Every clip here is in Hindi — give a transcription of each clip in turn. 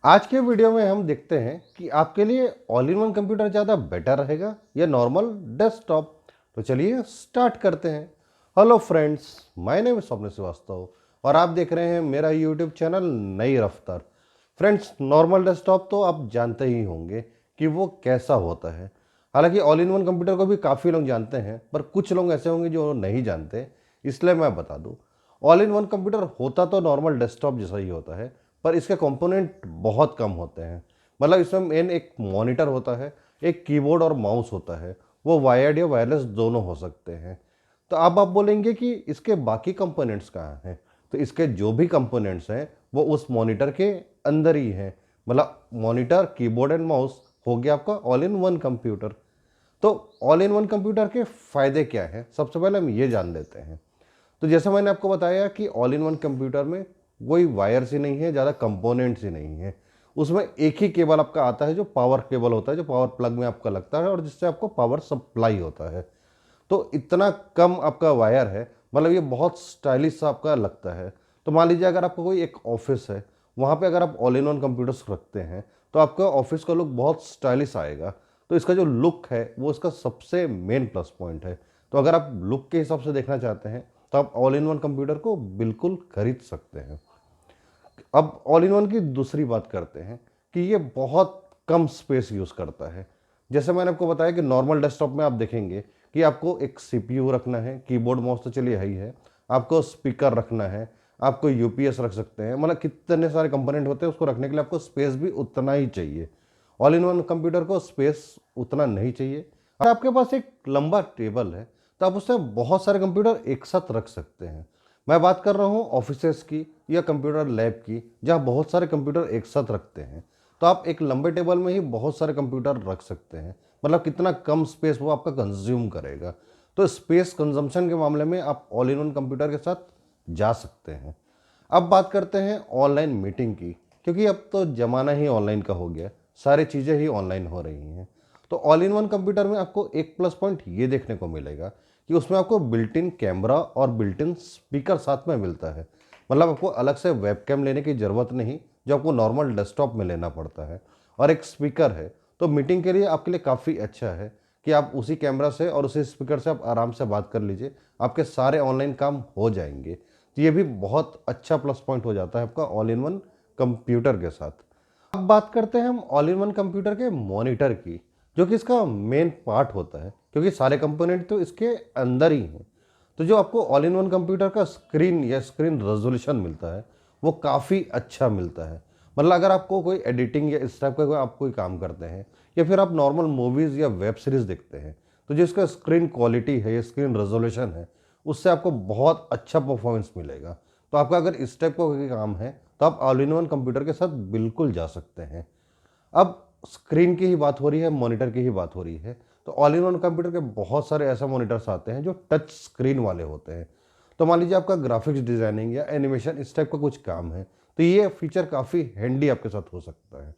आज के वीडियो में हम देखते हैं कि आपके लिए ऑल इन वन कंप्यूटर ज़्यादा बेटर रहेगा या नॉर्मल डेस्कटॉप। तो चलिए स्टार्ट करते हैं। Hello friends, my name is स्वप्न श्रीवास्तव और आप देख रहे हैं मेरा यूट्यूब चैनल नई रफ्तार। फ्रेंड्स, नॉर्मल डेस्कटॉप तो आप जानते ही होंगे कि वो कैसा होता है। हालांकि ऑल इन वन कंप्यूटर को भी काफ़ी लोग जानते हैं, पर कुछ लोग ऐसे होंगे जो नहीं जानते, इसलिए मैं बता दूँ। ऑल इन वन कंप्यूटर होता तो नॉर्मल डेस्कटॉप जैसा ही होता है, पर इसके कंपोनेंट बहुत कम होते हैं। मतलब इसमें मेन एक मॉनिटर होता है, एक कीबोर्ड और माउस होता है। वो वायर्ड या वायरलेस दोनों हो सकते हैं। तो अब आप बोलेंगे कि इसके बाकी कंपोनेंट्स कहाँ हैं। तो इसके जो भी कंपोनेंट्स हैं वो उस मॉनिटर के अंदर ही हैं। मतलब मॉनिटर, कीबोर्ड एंड माउस हो गया आपका ऑल इन वन कंप्यूटर। तो ऑल इन वन कंप्यूटर के फ़ायदे क्या हैं, सबसे पहले हम ये जान लेते हैं। तो जैसे मैंने आपको बताया कि ऑल इन वन कंप्यूटर में कोई वायर्स ही नहीं है, ज़्यादा कंपोनेंट्स ही नहीं है। उसमें एक ही केबल आपका आता है जो पावर केबल होता है, जो पावर प्लग में आपका लगता है और जिससे आपको पावर सप्लाई होता है। तो इतना कम आपका वायर है, मतलब ये बहुत स्टाइलिश सा आपका लगता है। तो मान लीजिए अगर आपका कोई एक ऑफिस है, वहाँ पे अगर आप ऑल इन वन कंप्यूटर्स रखते हैं तो आपका ऑफिस का लुक बहुत स्टाइलिश आएगा। तो इसका जो लुक है वो इसका सबसे मेन प्लस पॉइंट है। तो अगर आप लुक के हिसाब से देखना चाहते हैं तो आप ऑल इन वन कंप्यूटर को बिल्कुल खरीद सकते हैं। अब ऑल इन वन की दूसरी बात करते हैं कि ये बहुत कम स्पेस यूज़ करता है। जैसे मैंने आपको बताया कि नॉर्मल डेस्कटॉप में आप देखेंगे कि आपको एक सीपीयू रखना है, कीबोर्ड माउस तो चलिए है ही है, आपको स्पीकर रखना है, आपको यूपीएस रख सकते हैं। मतलब कितने सारे कंपोनेंट होते हैं, उसको रखने के लिए आपको स्पेस भी उतना ही चाहिए। ऑल इन वन कंप्यूटर को स्पेस उतना नहीं चाहिए। अगर आपके पास एक लंबा टेबल है तो आप उससे बहुत सारे कंप्यूटर एक साथ रख सकते हैं। मैं बात कर रहा हूँ ऑफिसेस की या कंप्यूटर लैब की, जहाँ बहुत सारे कंप्यूटर एक साथ रखते हैं। तो आप एक लंबे टेबल में ही बहुत सारे कंप्यूटर रख सकते हैं। मतलब कितना कम स्पेस वो आपका कंज्यूम करेगा। तो स्पेस कंजम्पशन के मामले में आप ऑल इन वन कंप्यूटर के साथ जा सकते हैं। अब बात करते हैं ऑनलाइन मीटिंग की, क्योंकि अब तो ज़माना ही ऑनलाइन का हो गया, सारी चीज़ें ही ऑनलाइन हो रही हैं। तो ऑल इन वन कंप्यूटर में आपको एक प्लस पॉइंट ये देखने को मिलेगा कि उसमें आपको बिल्ट इन कैमरा और बिल्ट इन स्पीकर साथ में मिलता है। मतलब आपको अलग से वेबकैम लेने की ज़रूरत नहीं, जो आपको नॉर्मल डेस्कटॉप में लेना पड़ता है। और एक स्पीकर है, तो मीटिंग के लिए आपके लिए काफ़ी अच्छा है कि आप उसी कैमरा से और उसी स्पीकर से आप आराम से बात कर लीजिए, आपके सारे ऑनलाइन काम हो जाएंगे। तो ये भी बहुत अच्छा प्लस पॉइंट हो जाता है आपका ऑल इन वन कंप्यूटर के साथ। अब बात करते हैं हम ऑल इन वन कंप्यूटर के मॉनिटर की, जो कि इसका मेन पार्ट होता है, क्योंकि सारे कंपोनेंट तो इसके अंदर ही हैं। तो जो आपको ऑल इन वन कंप्यूटर का स्क्रीन या स्क्रीन रेजोल्यूशन मिलता है वो काफ़ी अच्छा मिलता है। मतलब अगर आपको कोई एडिटिंग या इस टाइप का कोई आप कोई काम करते हैं या फिर आप नॉर्मल मूवीज़ या वेब सीरीज़ देखते हैं, तो जो इसका स्क्रीन क्वालिटी है या स्क्रीन रेजोल्यूशन है, उससे आपको बहुत अच्छा परफॉर्मेंस मिलेगा। तो आपका अगर इस टाइप का कोई काम है तो आप ऑल इन वन कंप्यूटर के साथ बिल्कुल जा सकते हैं। अब स्क्रीन की ही बात हो रही है, मॉनिटर की ही बात हो रही है, तो ऑल इन वन कंप्यूटर के बहुत सारे ऐसे मॉनिटर्स आते हैं जो टच स्क्रीन वाले होते हैं। तो मान लीजिए आपका ग्राफिक्स डिज़ाइनिंग या एनिमेशन इस टाइप का कुछ काम है, तो ये फीचर काफ़ी हैंडी आपके साथ हो सकता है।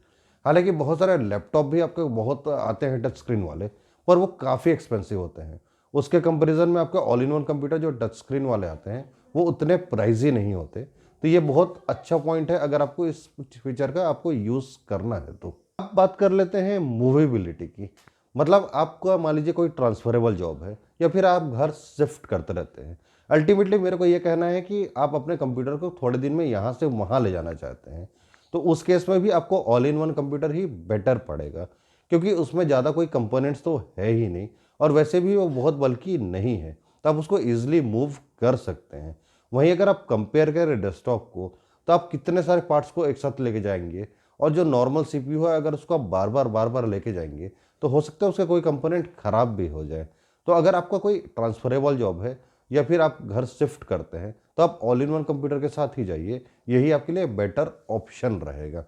हालांकि बहुत सारे लैपटॉप भी आपके बहुत आते हैं टच स्क्रीन वाले, पर वो काफ़ी एक्सपेंसिव होते हैं। उसके कंपैरिजन में आपका ऑल इन वन कंप्यूटर जो टच स्क्रीन वाले आते हैं वो उतने प्राइजी नहीं होते। तो ये बहुत अच्छा पॉइंट है अगर आपको इस फीचर का आपको यूज़ करना है तो। अब बात कर लेते हैं मूवेबिलिटी की। मतलब आपका मान लीजिए कोई ट्रांसफरेबल जॉब है या फिर आप घर शिफ्ट करते रहते हैं। अल्टीमेटली मेरे को ये कहना है कि आप अपने कंप्यूटर को थोड़े दिन में यहाँ से वहाँ ले जाना चाहते हैं, तो उस केस में भी आपको all in one computer he better पड़ेगा, क्योंकि उसमें ज़्यादा कोई कंपोनेंट्स तो है ही नहीं और वैसे भी वो बहुत बल्कि नहीं है, तो आप उसको ईजिली मूव कर सकते हैं। वहीं अगर आप कंपेयर करें डेस्कटॉप को, तो आप कितने सारे पार्ट्स को एक साथ लेके जाएंगे और जो नॉर्मल सीपीयू है अगर उसको आप बार बार लेके जाएंगे तो हो सकता है उसका कोई कंपोनेंट खराब भी हो जाए। तो अगर आपका कोई ट्रांसफरेबल जॉब है या फिर आप घर शिफ्ट करते हैं तो आप ऑल इन वन कंप्यूटर के साथ ही जाइए, यही आपके लिए बेटर ऑप्शन रहेगा।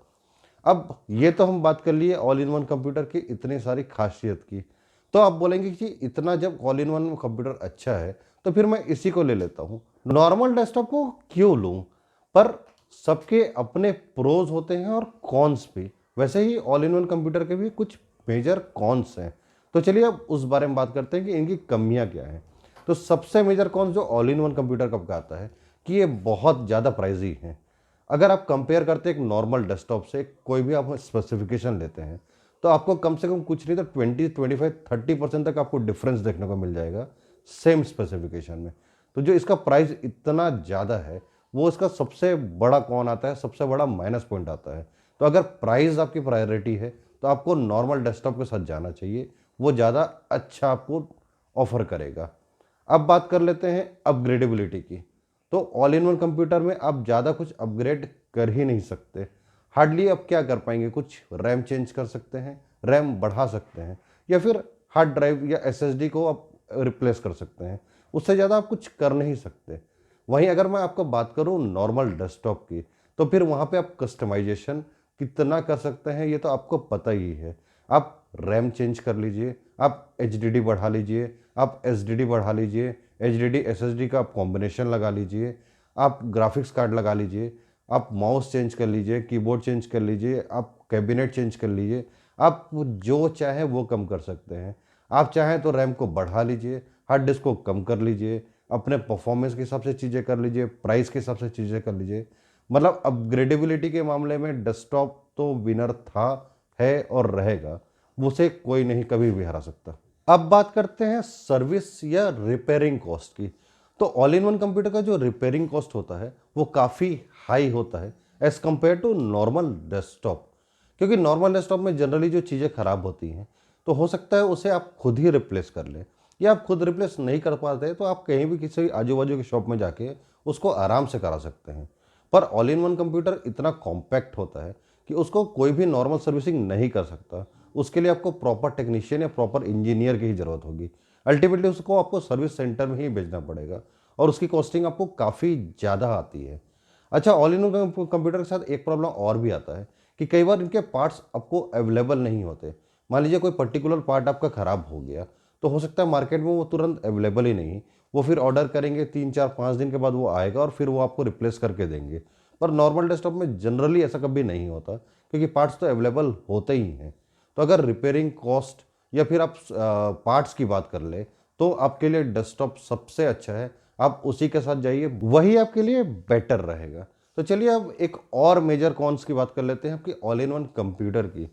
अब ये तो हम बात कर लिए ऑल इन वन कंप्यूटर की इतनी सारी खासियत की। तो आप बोलेंगे कि इतना जब ऑल इन वन कंप्यूटर अच्छा है तो फिर मैं इसी को ले लेता हूँ, नॉर्मल डेस्कटॉप को क्यों लूँ। पर सबके अपने प्रोज होते हैं और कॉन्स भी, वैसे ही ऑल इन वन कंप्यूटर के भी कुछ मेजर कॉन्स हैं। तो चलिए अब उस बारे में बात करते हैं कि इनकी कमियां क्या हैं। तो सबसे मेजर कॉन्स जो ऑल इन वन कंप्यूटर का आता है कि ये बहुत ज़्यादा प्राइजी हैं। अगर आप कंपेयर करते हैं एक नॉर्मल डेस्कटॉप से, कोई भी आप स्पेसिफिकेशन लेते हैं, तो आपको कम से कम कुछ नहीं तो 20, 25, 30% तक आपको डिफरेंस देखने को मिल जाएगा सेम स्पेसिफिकेशन में। तो जो इसका प्राइस इतना ज़्यादा है, वो इसका सबसे बड़ा कौन आता है, सबसे बड़ा माइनस पॉइंट आता है। तो अगर प्राइस आपकी प्रायोरिटी है, तो आपको नॉर्मल डेस्कटॉप के साथ जाना चाहिए, वो ज़्यादा अच्छा आपको ऑफर करेगा। अब बात कर लेते हैं अपग्रेडेबिलिटी की। तो ऑल इन वन कंप्यूटर में आप ज़्यादा कुछ अपग्रेड कर ही नहीं सकते। हार्डली आप क्या कर पाएंगे, कुछ रैम चेंज कर सकते हैं, रैम बढ़ा सकते हैं, या फिर हार्ड ड्राइव या एसएसडी को आप रिप्लेस कर सकते हैं। उससे ज़्यादा आप कुछ कर नहीं सकते। वहीं अगर मैं आपको बात करूँ नॉर्मल डेस्कटॉप की, तो फिर वहाँ पे आप कस्टमाइजेशन कितना कर सकते हैं ये तो आपको पता ही है। आप रैम चेंज कर लीजिए, आप एचडीडी बढ़ा लीजिए, आप एसडीडी बढ़ा लीजिए, एचडीडी एसएसडी का आप कॉम्बिनेशन लगा लीजिए, आप ग्राफिक्स कार्ड लगा लीजिए, आप माउस चेंज कर लीजिए, कीबोर्ड चेंज कर लीजिए, आप कैबिनेट चेंज कर लीजिए। आप जो चाहें वो कम कर सकते हैं। आप चाहें तो रैम को बढ़ा लीजिए, हार्ड डिस्क को कम कर लीजिए, अपने परफॉर्मेंस के हिसाब से चीज़ें कर लीजिए, प्राइस के हिसाब से चीज़ें कर लीजिए। मतलब अपग्रेडेबिलिटी के मामले में डेस्कटॉप तो विनर था, है और रहेगा। उसे कोई नहीं कभी भी हरा सकता। अब बात करते हैं सर्विस या रिपेयरिंग कॉस्ट की। तो ऑल इन वन कंप्यूटर का जो रिपेयरिंग कॉस्ट होता है वो काफ़ी हाई होता है as compared to normal desktop. क्योंकि नॉर्मल डेस्कटॉप में जनरली जो चीज़ें ख़राब होती हैं, तो हो सकता है उसे आप खुद ही रिप्लेस कर लें, या आप खुद रिप्लेस नहीं कर पाते तो आप कहीं भी किसी आजू बाजू की शॉप में जाके उसको आराम से करा सकते हैं। पर ऑल इन वन कंप्यूटर इतना कॉम्पैक्ट होता है कि उसको कोई भी नॉर्मल सर्विसिंग नहीं कर सकता। उसके लिए आपको प्रॉपर टेक्नीशियन या प्रॉपर इंजीनियर की ही ज़रूरत होगी। अल्टीमेटली उसको आपको सर्विस सेंटर में ही भेजना पड़ेगा, और उसकी कॉस्टिंग आपको काफ़ी ज़्यादा आती है। अच्छा, ऑल इन वन कंप्यूटर के साथ एक प्रॉब्लम और भी आता है कि कई बार इनके पार्ट्स आपको अवेलेबल नहीं होते। मान लीजिए कोई पर्टिकुलर पार्ट आपका ख़राब हो गया, तो हो सकता है मार्केट में वो तुरंत अवेलेबल ही नहीं। वो फिर ऑर्डर करेंगे, 3, 4, 5 दिन के बाद वो आएगा और फिर वो आपको रिप्लेस करके देंगे। पर नॉर्मल डेस्कटॉप में जनरली ऐसा कभी नहीं होता, क्योंकि पार्ट्स तो अवेलेबल होते ही हैं। तो अगर रिपेयरिंग कॉस्ट या फिर आप पार्ट्स की बात कर ले, तो आपके लिए डेस्कटॉप सबसे अच्छा है। आप उसी के साथ जाइए, वही आपके लिए बेटर रहेगा। तो चलिए अब एक और मेजर कॉन्स की बात कर लेते हैं आपकी ऑल इन वन कंप्यूटर की।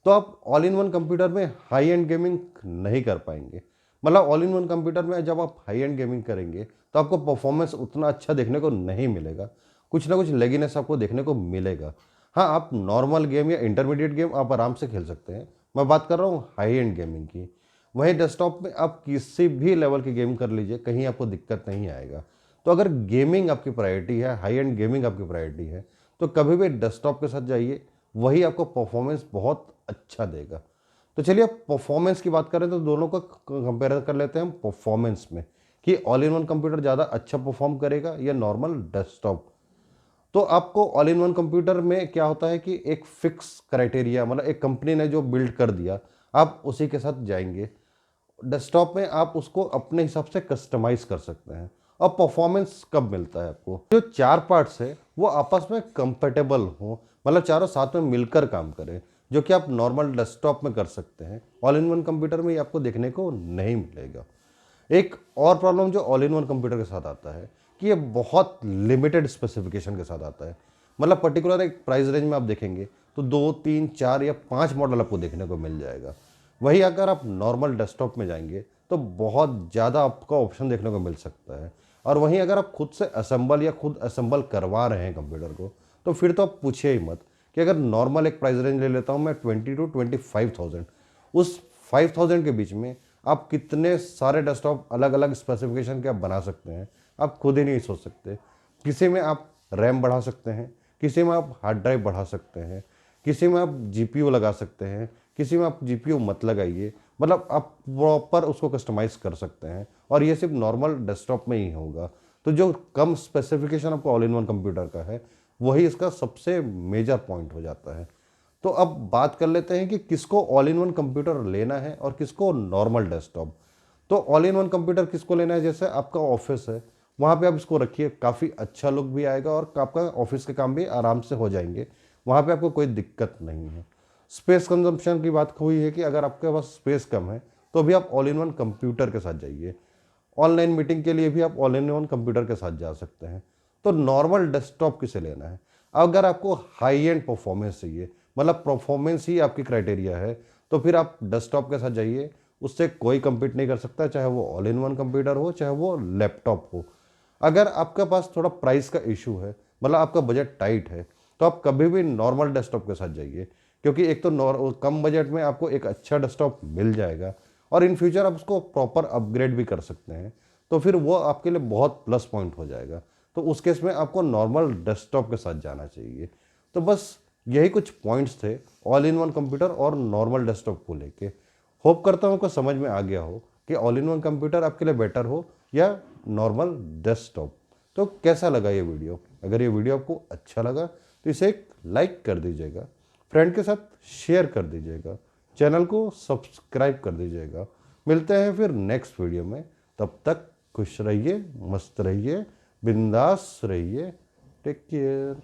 तो आप ऑल इन वन कंप्यूटर में हाई एंड गेमिंग नहीं कर पाएंगे। मतलब ऑल इन वन कंप्यूटर में जब आप हाई एंड गेमिंग करेंगे तो आपको परफॉर्मेंस उतना अच्छा देखने को नहीं मिलेगा, कुछ ना कुछ लेगीनेस आपको देखने को मिलेगा। हाँ, आप नॉर्मल गेम या इंटरमीडिएट गेम आप आराम से खेल सकते हैं। मैं बात कर रहा हूँ हाई एंड गेमिंग की। वहीं डेस्कटॉप में आप किसी भी लेवल की गेम कर लीजिए, कहीं आपको दिक्कत नहीं आएगा। तो अगर गेमिंग आपकी प्रायोरिटी है, हाई एंड गेमिंग आपकी प्रायोरिटी है, तो कभी भी डेस्कटॉप के साथ जाइए, वही आपको परफॉर्मेंस बहुत अच्छा देगा। तो चलिए अब परफॉर्मेंस की बात करें तो दोनों का कंपेयर कर लेते हैं हम परफॉर्मेंस में, कि ऑल इन वन कंप्यूटर ज़्यादा अच्छा परफॉर्म करेगा या नॉर्मल डेस्कटॉप। तो आपको ऑल इन वन कंप्यूटर में क्या होता है कि एक फिक्स क्राइटेरिया, मतलब एक कंपनी ने जो बिल्ड कर दिया, आप उसी के साथ जाएंगे। डेस्कटॉप में आप उसको अपने हिसाब से कस्टमाइज कर सकते हैं। और परफॉर्मेंस कब मिलता है आपको, जो 4 पार्ट्स है वो आपस में कंपेटेबल हो, मतलब चारों साथ में मिलकर काम करें, जो कि आप नॉर्मल डेस्कटॉप में कर सकते हैं, ऑल इन वन कंप्यूटर में ये आपको देखने को नहीं मिलेगा। एक और प्रॉब्लम जो ऑल इन वन कंप्यूटर के साथ आता है कि ये बहुत लिमिटेड स्पेसिफिकेशन के साथ आता है। मतलब पर्टिकुलर एक प्राइस रेंज में आप देखेंगे तो 2, 3, 4 या 5 मॉडल आपको देखने को मिल जाएगा। वही अगर आप नॉर्मल डेस्कटॉप में जाएंगे तो बहुत ज़्यादा आपका ऑप्शन देखने को मिल सकता है। और वहीं अगर आप खुद से असेंबल या खुद असेंबल करवा रहे हैं कंप्यूटर को, तो फिर तो आप पूछिए ही मत। कि अगर नॉर्मल एक प्राइस रेंज ले लेता हूँ मैं 20 to 25,000, उस 5,000 के बीच में आप कितने सारे डेस्कटॉप अलग अलग स्पेसिफिकेशन के आप बना सकते हैं, आप खुद ही नहीं सोच सकते। किसी में आप रैम बढ़ा सकते हैं, किसी में आप हार्ड ड्राइव बढ़ा सकते हैं, किसी में आप जीपीयू लगा सकते हैं, किसी में आप जीपीयू मत लगाइए। मतलब आप प्रॉपर उसको कस्टमाइज़ कर सकते हैं, और ये सिर्फ नॉर्मल डेस्कटॉप में ही होगा। तो जो कम स्पेसिफिकेशन आपको ऑल इन वन कंप्यूटर का है, वही इसका सबसे मेजर पॉइंट हो जाता है। तो अब बात कर लेते हैं कि किसको ऑल इन वन कंप्यूटर लेना है और किसको नॉर्मल डेस्कटॉप। तो ऑल इन वन कंप्यूटर किसको लेना है, जैसे आपका ऑफिस है, वहाँ पे आप इसको रखिए, काफ़ी अच्छा लुक भी आएगा और आपका ऑफिस के काम भी आराम से हो जाएंगे। वहाँ पे आपको कोई दिक्कत नहीं है। स्पेस कंजम्पशन की बात हुई है कि अगर आपके पास स्पेस कम है तो भी आप ऑल इन वन कंप्यूटर के साथ जाइए। ऑनलाइन मीटिंग के लिए भी आप ऑल इन वन कंप्यूटर के साथ जा सकते हैं। तो नॉर्मल डेस्कटॉप किसे लेना है, अगर आपको हाई एंड परफॉर्मेंस चाहिए, मतलब परफॉर्मेंस ही आपकी क्राइटेरिया है, तो फिर आप डेस्कटॉप के साथ जाइए। उससे कोई compete नहीं कर सकता, चाहे वो ऑल इन वन कंप्यूटर हो चाहे वो लैपटॉप हो। अगर आपके पास थोड़ा प्राइस का इशू है, मतलब आपका बजट टाइट है, तो आप कभी भी नॉर्मल डेस्कटॉप के साथ जाइए, क्योंकि एक तो कम बजट में आपको एक अच्छा डेस्कटॉप मिल जाएगा और इन फ्यूचर आप उसको प्रॉपर अपग्रेड भी कर सकते हैं, तो फिर वो आपके लिए बहुत प्लस पॉइंट हो जाएगा। तो उस केस में आपको नॉर्मल डेस्कटॉप के साथ जाना चाहिए। तो बस यही कुछ पॉइंट्स थे ऑल इन वन कंप्यूटर और नॉर्मल डेस्कटॉप को लेके। होप करता हूँ आपको समझ में आ गया हो कि ऑल इन वन कंप्यूटर आपके लिए बेटर हो या नॉर्मल डेस्कटॉप। तो कैसा लगा ये वीडियो? अगर ये वीडियो आपको अच्छा लगा तो इसे एक लाइक कर दीजिएगा, फ्रेंड के साथ शेयर कर दीजिएगा, चैनल को सब्सक्राइब कर दीजिएगा। मिलते हैं फिर नेक्स्ट वीडियो में, तब तक खुश रहिए, मस्त रहिए, बिंदास रहिए। Take care.